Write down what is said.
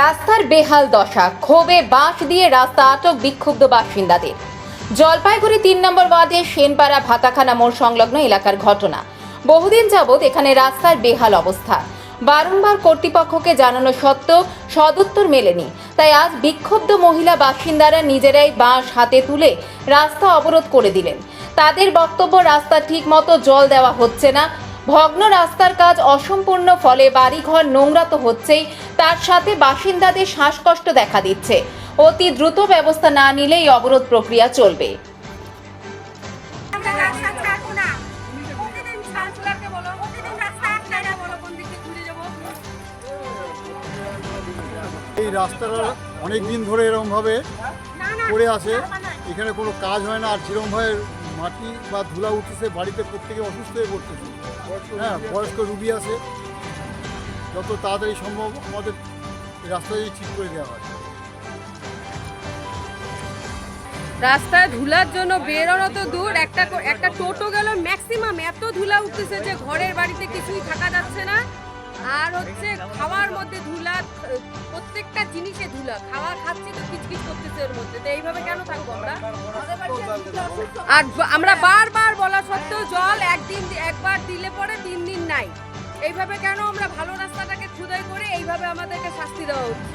রাস্তার বেহাল দশা, ক্ষোভে বাঁশ দিয়ে রাস্তা আটক বিক্ষুব্ধ বাসিন্দাদের। জলপাইগুড়ি ৩ নম্বর ওয়ার্ডের সেনপাড়া ভাতাখানা মোড় সংলগ্ন এলাকার ঘটনা। বহুদিন যাবৎ এখানে রাস্তার বেহাল অবস্থা। বারংবার কর্তৃপক্ষকে জানানো সত্ত্বেও সদুত্তর মেলেনি। তাই আজ বিক্ষুব্ধ মহিলা বাসিন্দারা নিজেরাই বাঁশ হাতে তুলে রাস্তা অবরোধ করে দিলেন। তাদের বক্তব্য, রাস্তা ঠিক মতো জল দেওয়া হচ্ছে না, ভগ্ন রাস্তার কাজ অসম্পূর্ণ, ফলে বাড়িঘর নোংরা তো হচ্ছেই, তার সাথে বাসিন্দাদের শ্বাসকষ্ট দেখা দিচ্ছে। অতি দ্রুত ব্যবস্থা না নিলে এই অবরোধ প্রক্রিয়া চলবে। এই রাস্তাটা অনেক দিন ধরে এরকমভাবে পড়ে আছে, এখানে কোনো কাজ হয় না। আর যেরকমভাবে মাটি বা ধুলা উঠতেছে, বাড়িতে প্রত্যেকে অসুস্থ হয়ে পড়তেছে। হ্যাঁ, বয়স্ক রুগী আছে। যত তাড়াতাড়ি সম্ভব আমাদের এই রাস্তাটা ঠিক করে দেওয়া হয়। রাস্তায় ধুলার জন্য বেরোনো তো দূর, একটা টোটো গেল, ম্যাক্সিমাম এত ধুলা উঠতেছে যে ঘরের বাড়িতে কিছুই থাকা যাচ্ছে না। আর হচ্ছে খাওয়ার মধ্যে ধুলা, প্রত্যেকটা জিনিসে ধুলা, খাওয়া খাচ্ছি তো কিচকিচ করতেছে ওর মধ্যে। তো এইভাবে কেন থাকবো আমরা? আর আমরা বারবার বলা সত্ত্বেও জল একবার দিলে পরে 3 দিন নাই। এইভাবে কেন আমরা ভালো রাস্তাটাকে খুদাই করে এইভাবে আমাদেরকে শাস্তি দেওয়া উচিত।